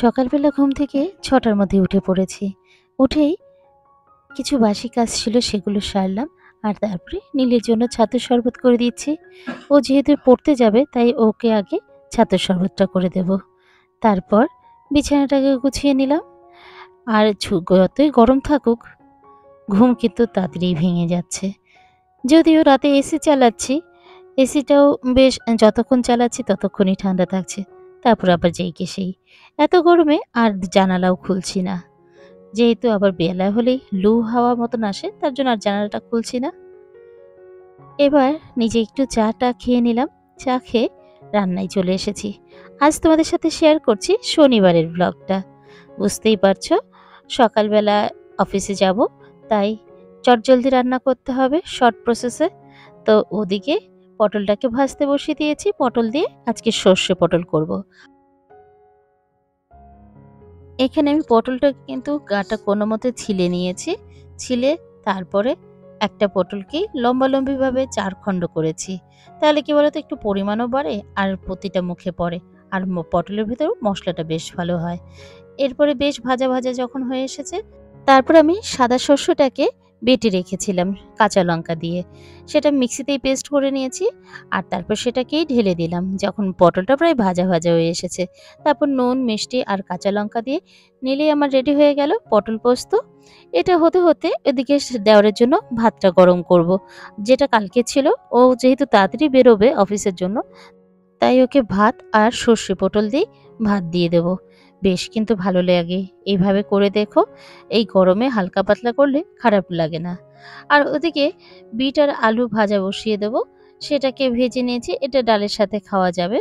সকালবেলা ঘুম থেকে ৬টার মধ্যে উঠে পড়েছি। উঠেই কিছু বাসি কাজ ছিল সেগুলো সারলাম। আর তারপরে নীলের জন্য ছাতুর শরবত করে দিচ্ছি। ও যেহেতু পড়তে যাবে তাই ওকে আগে ছাতুর শরবতটা করে দেব। তারপর বিছানাটাকে গুছিয়ে নিলাম। আর যতই গরম থাকুক ঘুম কিন্তু তাড়াতাড়ি ভেঙে যাচ্ছে। যদিও রাতে এসি চালাচ্ছি, এসিটাও বেশ যতক্ষণ চালাচ্ছি ততক্ষণই ঠান্ডা থাকছে। তারপর আবার যেই কে সেই। এত গরমে আর জানালাও খুলছি না। যেহেতু আবার বেলা হলেই লু হাওয়া মতন আসে, তার জন্য আর জানালাটা খুলছি না। এবার নিজে একটু চাটা খেয়ে নিলাম। চা খেয়ে রান্নায় চলে এসেছি। আজ তোমাদের সাথে শেয়ার করছি শনিবারের ব্লগটা। বুঝতেই পারছো, সকালবেলা অফিসে যাব, তাই চটজলদি রান্না করতে হবে শর্ট প্রসেসে। তো ওদিকে পটলটাকে ভাজতে বসিয়ে দিয়েছি। পটল দিয়ে আজকে সর্ষে পটল করব। এখানে আমি পটলটা কিন্তু গাটা কোনো মতে ছিলে নিয়েছি। ছিলে তারপরে একটা পটলকেই লম্বালম্বিভাবে ৪ খণ্ড করেছি। তাহলে কি বলতো, একটু পরিমাণও বাড়ে আর প্রতিটা মুখে পড়ে। আর পটলের ভেতরেও মশলাটা বেশ ভালো হয়। এরপরে বেশ ভাজা ভাজা যখন হয়ে এসেছে, তারপর আমি সাদা শস্যটাকে বেটে রেখেছিলাম কাঁচা লঙ্কা দিয়ে। সেটা মিক্সিতেই পেস্ট করে নিয়েছি। আর তারপর সেটাকেই ঢেলে দিলাম যখন পটলটা প্রায় ভাজা ভাজা হয়ে এসেছে। তারপর নুন, মিষ্টি আর কাঁচা লঙ্কা দিয়ে নিলেই আমার রেডি হয়ে গেল পটল পোস্ত। এটা হতে হতে এদিকে দেওরের জন্য ভাতটা গরম করব, যেটা কালকে ছিল। ও যেহেতু তাড়াতাড়ি বেরোবে অফিসের জন্য, তাই ওকে ভাত আর সর্ষে পটল দিয়ে ভাত দিয়ে দেব। বেশ কিন্তু ভালো লাগে। এইভাবে করে দেখো, এই গরমে হালকা পাতলা করলে খারাপ লাগে না। আর ওদিকে বিট আর আলু ভাজা বসিয়ে দেব। সেটাকে ভেজে নিয়েছি, এটা ডালের সাথে খাওয়া যাবে।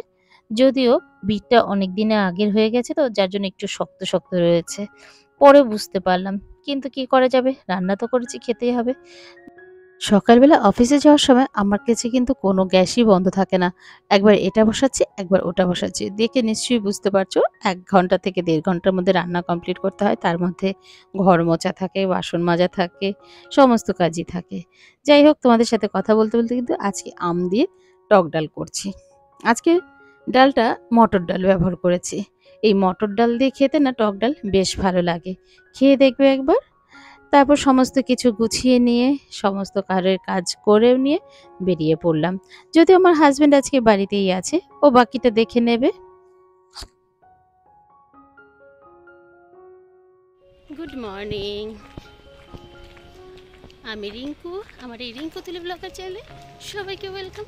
যদিও বিটটা অনেক দিনের আগের হয়ে গেছে, তো যার জন্য একটু শক্ত শক্ত রয়েছে। পরে বুঝতে পারলাম, কিন্তু কি করা যাবে, রান্না তো করেছি, খেতেই হবে। সকালবেলা অফিসে যাওয়ার সময় আমার কাছে কিন্তু কোনো গ্যাসই বন্ধ থাকে না। একবার এটা বসাচ্ছি, একবার ওটা বসাচ্ছি। দেখে নিশ্চয়ই বুঝতে পারছো ১ ঘন্টা থেকে ১.৫ ঘন্টার মধ্যে রান্না কমপ্লিট করতে হয়। তার মধ্যে ঘর মোছা থাকে, বাসন মাজা থাকে, সমস্ত কাজই থাকে। যাই হোক, তোমাদের সাথে কথা বলতে বলতে কিন্তু আজকে আম দিয়ে টক ডাল করছি। আজকে ডালটা মটর ডাল ব্যবহার করেছি। এই মটর ডাল দিয়ে খেতে না টক ডাল বেশ ভালো লাগে। খেয়ে দেখবে একবার। তারপর সমস্ত কিছু গুছিয়ে নিয়ে সমস্ত ঘরের কাজ করে নিয়ে বেরিয়ে পড়লাম। যদিও আমার হাজবেন্ড আজকে বাড়িতেই আছে, ও বাকিটা দেখে নেবে। গুড মর্নিং, আমি রিঙ্কু। আমার এই রিঙ্কু তুলে ব্লগার চ্যানেলে সবাইকে ওয়েলকাম।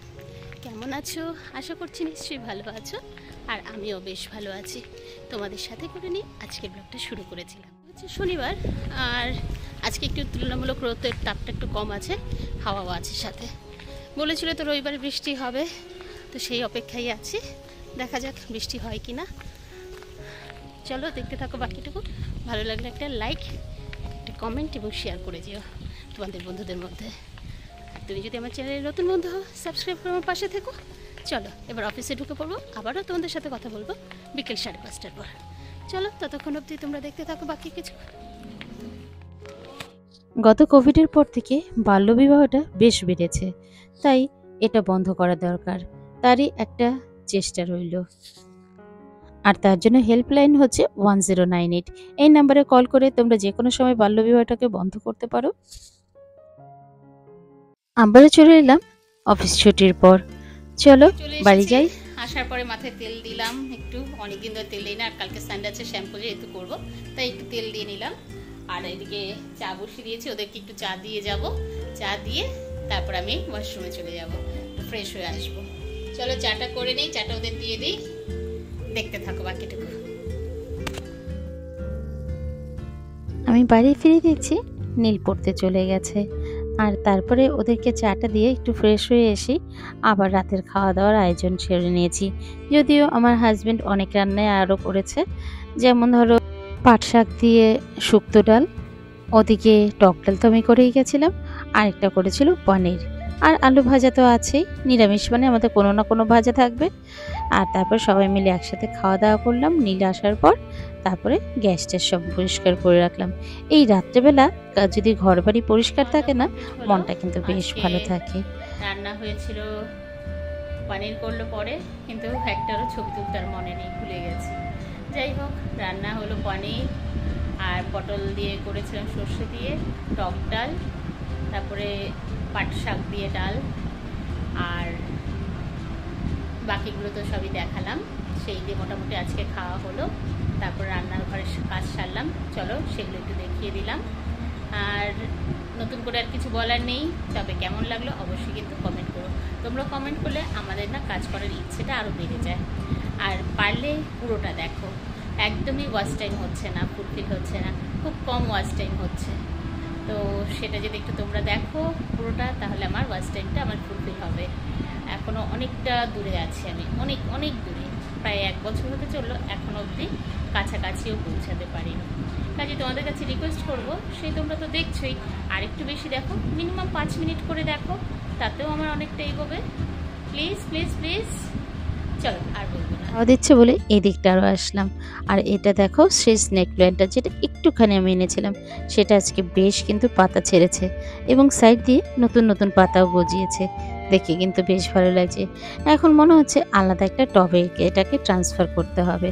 কেমন আছো? আশা করছি নিশ্চয়ই ভালো আছো। আর আমিও বেশ ভালো আছি। তোমাদের সাথে করে নিয়ে আজকের ব্লগটা শুরু করেছিলাম। হচ্ছে শনিবার, আর আজকে একটু তুলনামূলক রোদের তাপটা একটু কম আছে, হাওয়াও আছে সাথে। বলেছিল তো রবিবারে বৃষ্টি হবে, তো সেই অপেক্ষায় আছি। দেখা যাক বৃষ্টি হয় কি না। চলো দেখতে থাকো বাকিটুকু। ভালো লাগলে একটা লাইক, একটা কমেন্ট এবং শেয়ার করে দিও তোমাদের বন্ধুদের মধ্যে। আর তুমি যদি আমার চ্যানেলের নতুন বন্ধু হও, সাবস্ক্রাইব করে আমার পাশে থেকো। চলো এবার অফিসে ঢুকে পড়বো, আবারও তোমাদের সাথে কথা বলবো বিকেল 5:30টার পর। চলো ততক্ষণ অবধি তোমরা দেখতে থাকো বাকি কিছু। গত কোভিডের পর থেকে বাল্যবিবাহটা বেশ বেড়েছে, তাই এটা বন্ধ করা দরকার। তারই একটা চেষ্টা রইল। আর তার জন্য হেল্পলাইন হচ্ছে 1098। এই নাম্বারে কল করে তোমরা যে কোনো সময় বাল্যবিবাহটাকে বন্ধ করতে পারো। আবারও চলে এলাম অফিস ছুটির পর। চলো বাড়ি যাই। আসার পরে মাথায় তেল দিলাম একটু, অনেকদিন ধরে তেল দিই না, আর কালকে সানডে আছে, শ্যাম্পু যেহেতু করবো তাই একটু তেল দিয়ে নিলাম। আর এদিকে চা বসিয়ে দিয়েছি, ওদেরকে একটু চা দিয়ে যাব। চা দিয়ে তারপর আমি ওয়াশরুমে চলে যাব, একটু ফ্রেশ হয়ে আসবো। চলো চাটা করে নিই, চাটা ওদের দিয়ে দিই, দেখতে থাকো বাকিটুকু। আমি বাড়ি ফিরে দেখছি নীল পড়তে চলে গেছে। আর তারপরে ওদেরকে চাটা দিয়ে একটু ফ্রেশ হয়ে এসে আবার রাতের খাওয়া দাওয়ার আয়োজন সেরে নিয়েছি। যদিও আমার হাজবেন্ড অনেক রান্নায় আরও করেছে, যেমন ধরো পাট শাক দিয়ে শুক্তো ডাল, ওদিকে টক ডাল তো আমি করেই গেছিলাম, আরেকটা করেছিল পনির, আর আলু ভাজা তো আছেই। নিরামিষ মানে আমাদের কোনো না কোনো ভাজা থাকবে। আর তারপর সবাই মিলে একসাথে খাওয়া দাওয়া করলাম নীল আসার পর। তারপরে গ্যাসটা সব পরিষ্কার করে রাখলাম। এই রাত্রেবেলা যদি ঘর বাড়ি পরিষ্কার থাকে না, মনটা কিন্তু বেশ ভালো থাকে। রান্না হয়েছিল, পনির করলো পরে, কিন্তু একটারও ছবি তুলতে আর মনে নেই, ভুলে গেছি। যাই হোক, রান্না হলো পনির আর পটল দিয়ে করেছিলাম সর্ষে দিয়ে টক ডাল, তারপরে পাট শাক দিয়ে ডাল, আর বাকিগুলো তো সবই দেখালাম। সেই দিয়ে মোটামুটি আজকে খাওয়া হলো। তারপর রান্নার ঘরে কাজ সারলাম, চলো সেগুলো একটু দেখিয়ে দিলাম। আর নতুন করে আর কিছু বলার নেই, তবে কেমন লাগলো অবশ্যই কিন্তু কমেন্ট করো। তোমরা কমেন্ট করলে আমাদের না কাজ করার ইচ্ছেটা আরও বেড়ে যায়। আর পারলে পুরোটা দেখো, একদমই ওয়াচ টাইম হচ্ছে না, ফুলফিল হচ্ছে না, খুব কম ওয়াচ টাইম হচ্ছে। তো সেটা যদি একটু তোমরা দেখো পুরোটা, তাহলে আমার ওয়াচ টাইমটা আমার ফুলফিল হবে। এখনও অনেকটা দূরে আছি আমি, অনেক অনেক দূরে, প্রায় 1 বছর হতে চললো, এখনও অবধি কাছাকাছিও পৌঁছাতে পারিনি। কাজে তোমাদের কাছে রিকোয়েস্ট করবো, সেই তোমরা তো দেখছোই, আর একটু বেশি দেখো, মিনিমাম 5 মিনিট করে দেখো, তাতেও আমার অনেকটা এগোবে। প্লিজ প্লিজ প্লিজ, চলো আর বলবো না। খাওয়া দিচ্ছে বলে এই দিকটা আরও আসলাম। আর এটা দেখো সেই স্নেক প্ল্যান্টটা, যেটা একটুখানি আমি এনেছিলাম, সেটা আজকে বেশ কিন্তু পাতা ছেড়েছে এবং সাইড দিয়ে নতুন নতুন পাতাও গজিয়েছে। দেখে কিন্তু বেশ ভালো লাগছে। এখন মনে হচ্ছে আলাদা একটা টবে এটাকে ট্রান্সফার করতে হবে,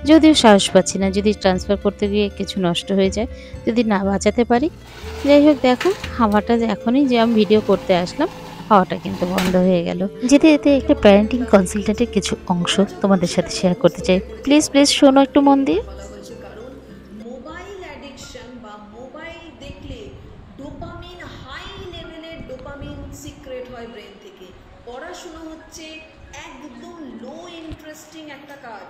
যদিও সাহস পাচ্ছি না, যদি ট্রান্সফার করতে গিয়ে কিছু নষ্ট হয়ে যায়, যদি না বাঁচাতে পারি। যাই হোক, দেখো হাওয়াটা এখনই যে আমি ভিডিও করতে আসলাম, হাওয়াটা কিন্তু বন্ধ হয়ে গেল। যেতে যেতে একটা প্যারেন্টিং কনসালটেন্টের কিছু অংশ তোমাদের সাথে শেয়ার করতে চাই। প্লিজ প্লিজ শোনো একটু মন দিয়ে। বলা হয়েছে কারণ মোবাইল অ্যাডিকশন বা মোবাইল দেখলে ডোপামিন, হাই লেভেলের ডোপামিন সিক্রেট হয় ব্রেন থেকে। পড়াশুনো হচ্ছে একদম লো ইন্টারেস্টিং একটা কাজ,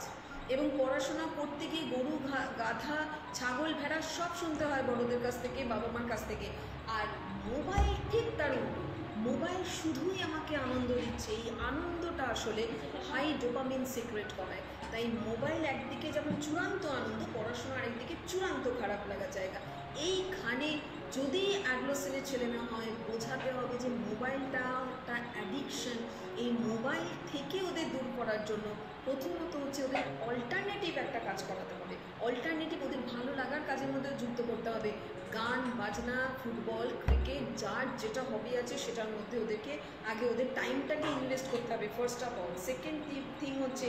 এবং পড়াশোনা করতে গিয়ে গরু গাধা ছাগল ভেড়া সব শুনতে হয় বড়দের কাছ থেকে, বাবা মার কাছ থেকে। আর মোবাইল ঠিক তার উল্টো, মোবাইল শুধুই আমাকে আনন্দ দিচ্ছে, এই আনন্দটা আসলে হাই ডোপামিন সিক্রেট করায়। তাই মোবাইল একদিকে যেমন চূড়ান্ত আনন্দ, পড়াশোনার একদিকে চূড়ান্ত খারাপ লাগার জায়গা। এইখানে যদি অ্যাডোলেসেন্টের ছেলেমেয়ে হয়, বোঝাতে হবে যে মোবাইলটা একটা অ্যাডিকশন। এই মোবাইল থেকে ওদের দূর করার জন্য প্রথমত হচ্ছে ওদের অল্টারনেটিভ একটা কাজ করাতে হবে। অল্টারনেটিভ ওদের ভালো লাগার কাজের মধ্যে যুক্ত করতে হবে। গান বাজনা, ফুটবল, ক্রিকেট, যার যেটা হবি আছে সেটার মধ্যে ওদেরকে আগে ওদের টাইমটাকে ইনভেস্ট করতে হবে, first of all. Second thing হচ্ছে,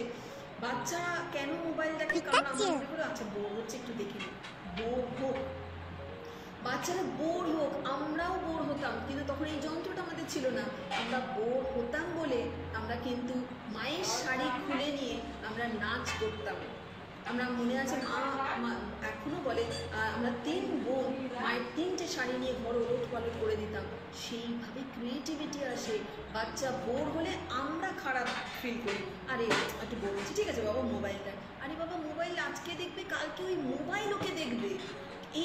বাচ্চারা কেন মোবাইল দেখে? কারণ আমরা মনে করি আচ্ছা বোর হচ্ছে, একটু দেখে নিই, বোর হোক, বাচ্চারা বোর হোক। আমরাও বোর হতাম, কিন্তু তখন এই যন্ত্রটা আমাদের ছিল না। আমরা বোর হতাম বলে আমরা কিন্তু মায়ের শাড়ি খুলে নিয়ে আমরা নাচ করতাম। আমরা মনে আছে মা এখনো বলে, আমরা 3 বোন মায়ের 3টে শাড়ি নিয়ে ঘর ওলট পালট করে দিতাম। সেইভাবে ক্রিয়েটিভিটি আসে। বাচ্চা বোর হলে আমরা খারাপ ফিল করি, আরে একটু বোর হচ্ছে, ঠিক আছে বাবা মোবাইল দেখ। আরে বাবা মোবাইল আজকে দেখবে, কালকে ওই মোবাইল ওকে দেখবে।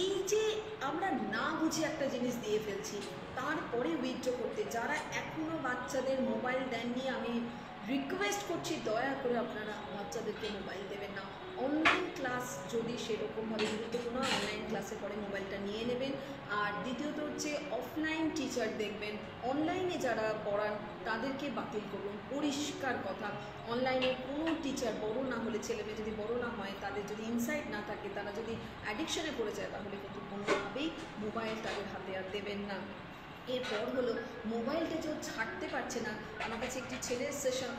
এই যে আমরা না বুঝে একটা জিনিস দিয়ে ফেলছি, তারপরে উইথড্র করতে যারা এখনও বাচ্চাদের মোবাইল দেননি, আমি রিকোয়েস্ট করছি দয়া করে আপনারা বাচ্চাদেরকে মোবাইল দেবেন না। অনলাইন ক্লাস যদি সেরকমভাবে গুরুত্বপূর্ণ, অনলাইন ক্লাসে পরে মোবাইলটা নিয়ে নেবেন। আর দ্বিতীয়ত হচ্ছে অফলাইন টিচার দেখবেন, অনলাইনে যারা পড়ান তাদেরকে বাতিল করুন, পরিষ্কার কথা। অনলাইনে কোনো টিচার বড় না হলে, ছেলেমেয়ে যদি বড় না হয়, তাদের যদি ইনসাইট না থাকে, তারা যদি অ্যাডিকশনে পড়ে যায়, তাহলে কিন্তু কোনোভাবেই মোবাইল তাদের হাতে আর দেবেন না। এরপর হলো মোবাইলটা যে ছাড়তে পারছে না। আমার কাছে একটি ছেলের সেশন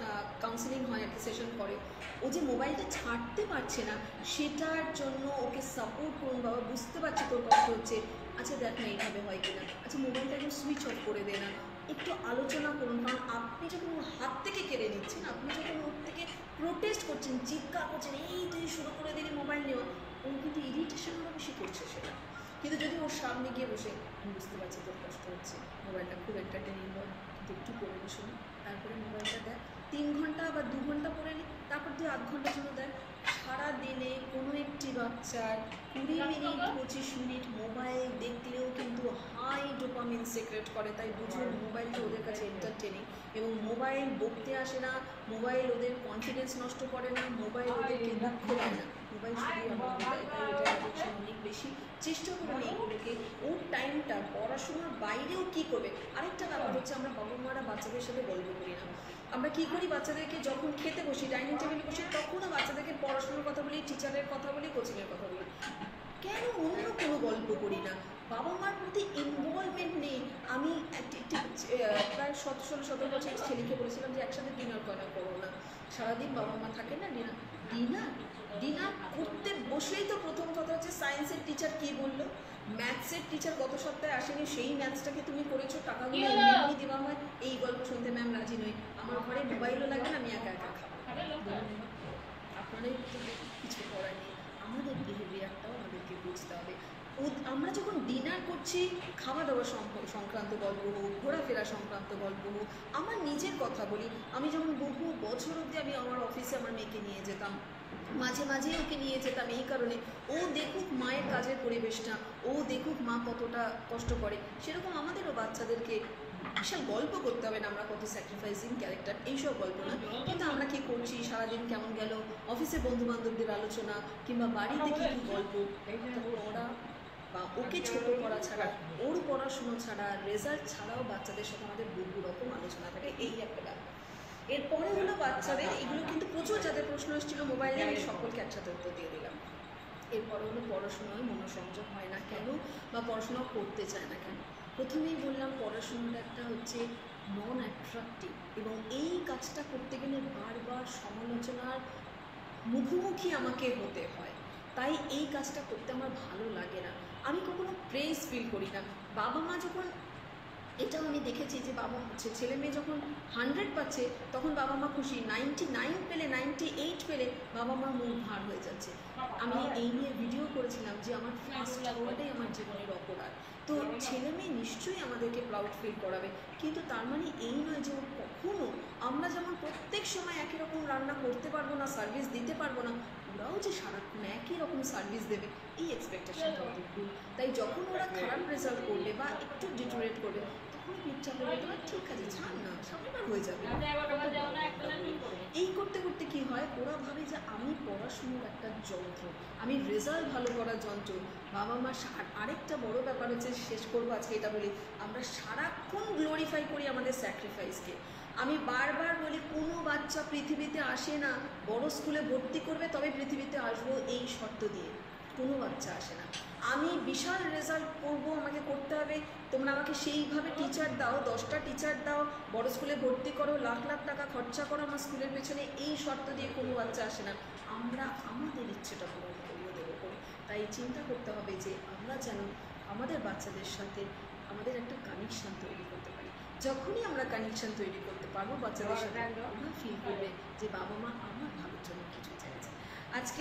কাউন্সিলিং হয়, একটা সেশন করে, ও যে মোবাইলটা ছাড়তে পারছে না, সেটার জন্য ওকে সাপোর্ট করুন। বাবা বুঝতে পারছি তোর কষ্ট হচ্ছে, আচ্ছা দেখ না এইভাবে হয় কিনা, আচ্ছা মোবাইলটা একদম সুইচ অফ করে দে না, একটু আলোচনা করুন। কারণ আপনি যখন ওর হাত থেকে কেড়ে নিচ্ছেন, আপনি যখন ওর থেকে প্রোটেস্ট করছেন, চিৎকার করছেন, এই তুই শুরু করে দিলি মোবাইল নেওয়া, ও কিন্তু ইরিটেশন আরও বেশি করছে সেটা। কিন্তু যদি ওর সামনে গিয়ে বসে, আমি বুঝতে পারছি তোর কষ্ট হচ্ছে, মোবাইলটা খুব এন্টারটেনিং হয়, কিন্তু একটু পড়ে বসে না, তারপরে মোবাইলটা দেখ, 3 ঘন্টা বা 2 ঘন্টা পড়ে নি, তারপর তুই 8 ঘন্টার জন্য দেখ। সারাদিনে কোনো একটি বাচ্চার 20 মিনিট 25 মিনিট মোবাইল দেখলেও কিন্তু হাই ডোপামিন সিক্রেট করে। তাই বুঝুন মোবাইলটা ওদের কাছে এন্টারটেনিং, এবং মোবাইল বকতে আসে না, মোবাইল ওদের কনফিডেন্স নষ্ট করে না, মোবাইল ওদেরকে দুঃখ দেয় না, মোবাইল শুধুই আনন্দ দেয়। তাই ওটা অ্যাডিকশন অনেক বেশি। চেষ্টা করুন এইগুলোকে, ওর টাইমটা পড়াশোনার বাইরেও কী করবে। আরেকটা ব্যাপার হচ্ছে, আমরা বাবা মারা বাচ্চাদের সাথে গল্প করি না। আমরা কী করি, বাচ্চাদেরকে যখন খেতে বসি, ডাইনিং টেবিলে বসি, তখনও বাচ্চাদেরকে পড়াশোনার কথা বলি, টিচারের কথা বলি, কোচিংয়ের কথা বলি। কেন অন্য কোনো গল্প করি না? বাবা মার প্রতি ইনভলভমেন্ট নেই। আমি একটি প্রায় 17 বছর ছেলেকে বলেছিলাম যে একসাথে ডিনার করো না, সারাদিন বাবা মা থাকে না, ডিনার ডিনার করতে বসেই তো প্রথম কথা হচ্ছে সায়েন্সের টিচার কী বললো, ম্যাথসের টিচার গত সপ্তাহে আসেনি, সেই ম্যাথসটাকে তুমি করেছো, টাকাগুলো এমনি দেওয়া হয়, এই গল্প শুনতে ম্যাম রাজি নই, আমার ঘরে মোবাইলও লাগে না, আমি একা একা খাবো। আপনাদের কিছু করার নেই, আমাদের বিহেভিয়ারটাও আমাদেরকে বুঝতে হবে। আমরা যখন ডিনার করছি, খাওয়া দাওয়া সংক্রান্ত গল্প হোক, ঘোরাফেরা সংক্রান্ত গল্প হোক, আমার নিজের কথা বলি, আমি যখন বহু বছর অবধি আমি আমার অফিসে আমার মেয়েকে নিয়ে যেতাম, মাঝে মাঝে ওকে নিয়ে যেতাম এই কারণে ও দেখুক মায়ের কাজের পরিবেশটা, ও দেখুক মা কতটা কষ্ট করে, সেরকম আমাদেরও বাচ্চাদেরকে বিশাল গল্প করতে হবে না আমরা কত স্যাক্রিফাইসিং ক্যারেক্টার, এইসব গল্প না, কিন্তু আমরা কী করছি, সারাদিন কেমন গেল, অফিসে বন্ধুবান্ধবদের আলোচনা, কিংবা বাড়িতে কী কী গল্প, ওরা বা ওকে ছোটো করা ছাড়া, ওর পড়াশুনো ছাড়া, রেজাল্ট ছাড়াও বাচ্চাদের সাথে আমাদের বহু রকম আলোচনা থাকে, এই একটা ব্যাপার। এরপরে হলো বাচ্চাদের, এগুলো কিন্তু প্রচুর যাদের প্রশ্ন এসেছিলো মোবাইলে, আমি সকলকে একসাথে উত্তর দিয়ে দিলাম। এরপরে হলো পড়াশোনায় মনোসংযোগ হয় না কেন, বা পড়াশোনা করতে চায় না কেন। প্রথমেই বললাম পড়াশোনাটা একটা হচ্ছে নন অ্যাট্রাকটিভ, এবং এই কাজটা করতে গেলে বারবার সমালোচনার মুখোমুখি আমাকে হতে হয়, তাই এই কাজটা করতে আমার ভালো লাগে না, আমি কখনো প্রেজ ফিল করি না। বাবা মা যখন, এটাও আমি দেখেছি যে ছেলে মেয়ে যখন 100 পাচ্ছে তখন বাবা মা খুশি, 99 পেলে, 98 পেলে বাবা মা মুখ ভার হয়ে যাচ্ছে। আমি এই নিয়ে ভিডিও করেছিলাম যে আমার ফার্স্ট ওয়ার্ডেই আমার জীবনের অপরাধ। তো ছেলে মেয়ে নিশ্চয়ই আমাদেরকে প্রাউড ফিল করাবে, কিন্তু তার মানে এই নয় যে কখনো আমরা যেমন প্রত্যেক সময় একই রকম রান্না করতে পারবো না, সার্ভিস দিতে পারবো না, ওরাও যে সারাক্ষণ একই রকম সার্ভিস দেবে এই এক্সপেকটেশনটা ওদের ভুল। তাই যখন ওরা খারাপ রেজাল্ট করবে বা একটু ডিটোরেট করবে, তখন পিকচার বলতে হয় ঠিক আছে ছাড় না, সামনেবার হয়ে যাবে। এই করতে করতে কি হয়, ওরা ভাবে যে আমি পড়াশুনোর একটা যন্ত্র, আমি রেজাল্ট ভালো করার যন্ত্র। বাবা মা আরেকটা বড় ব্যাপার হচ্ছে, শেষ করবো আজকে এটা বলি, আমরা সারাক্ষণ গ্লোরিফাই করি আমাদের স্যাক্রিফাইসকে। আমি বারবার বলি কোনো বাচ্চা পৃথিবীতে আসে না বড় স্কুলে ভর্তি করবে তবে পৃথিবীতে আসবো এই শর্ত দিয়ে, কোনো বাচ্চা আসে না। আমি বিশাল রেজাল্ট করবো, আমাকে করতে হবে, তোমরা আমাকে সেইভাবে টিচার দাও, 10টা টিচার দাও, বড় স্কুলে ভর্তি করো, লাখ লাখ টাকা খরচা করো আমার স্কুলের পেছনে, এই শর্ত দিয়ে কোনো বাচ্চা আসে না। আমরা আমাদের ইচ্ছেটা পূরণ করিয়ে দেবো করে। তাই চিন্তা করতে হবে যে আমরা যেন আমাদের বাচ্চাদের সাথে আমাদের একটা কানেকশান তৈরি করতে পারি। যখনই আমরা কানেকশান তৈরি করতে পারবো বাচ্চাদের সাথে, ওরা ফিল করবে যে বাবা মা আমার ভালোর জন্য কিছু চাইছে। আজকে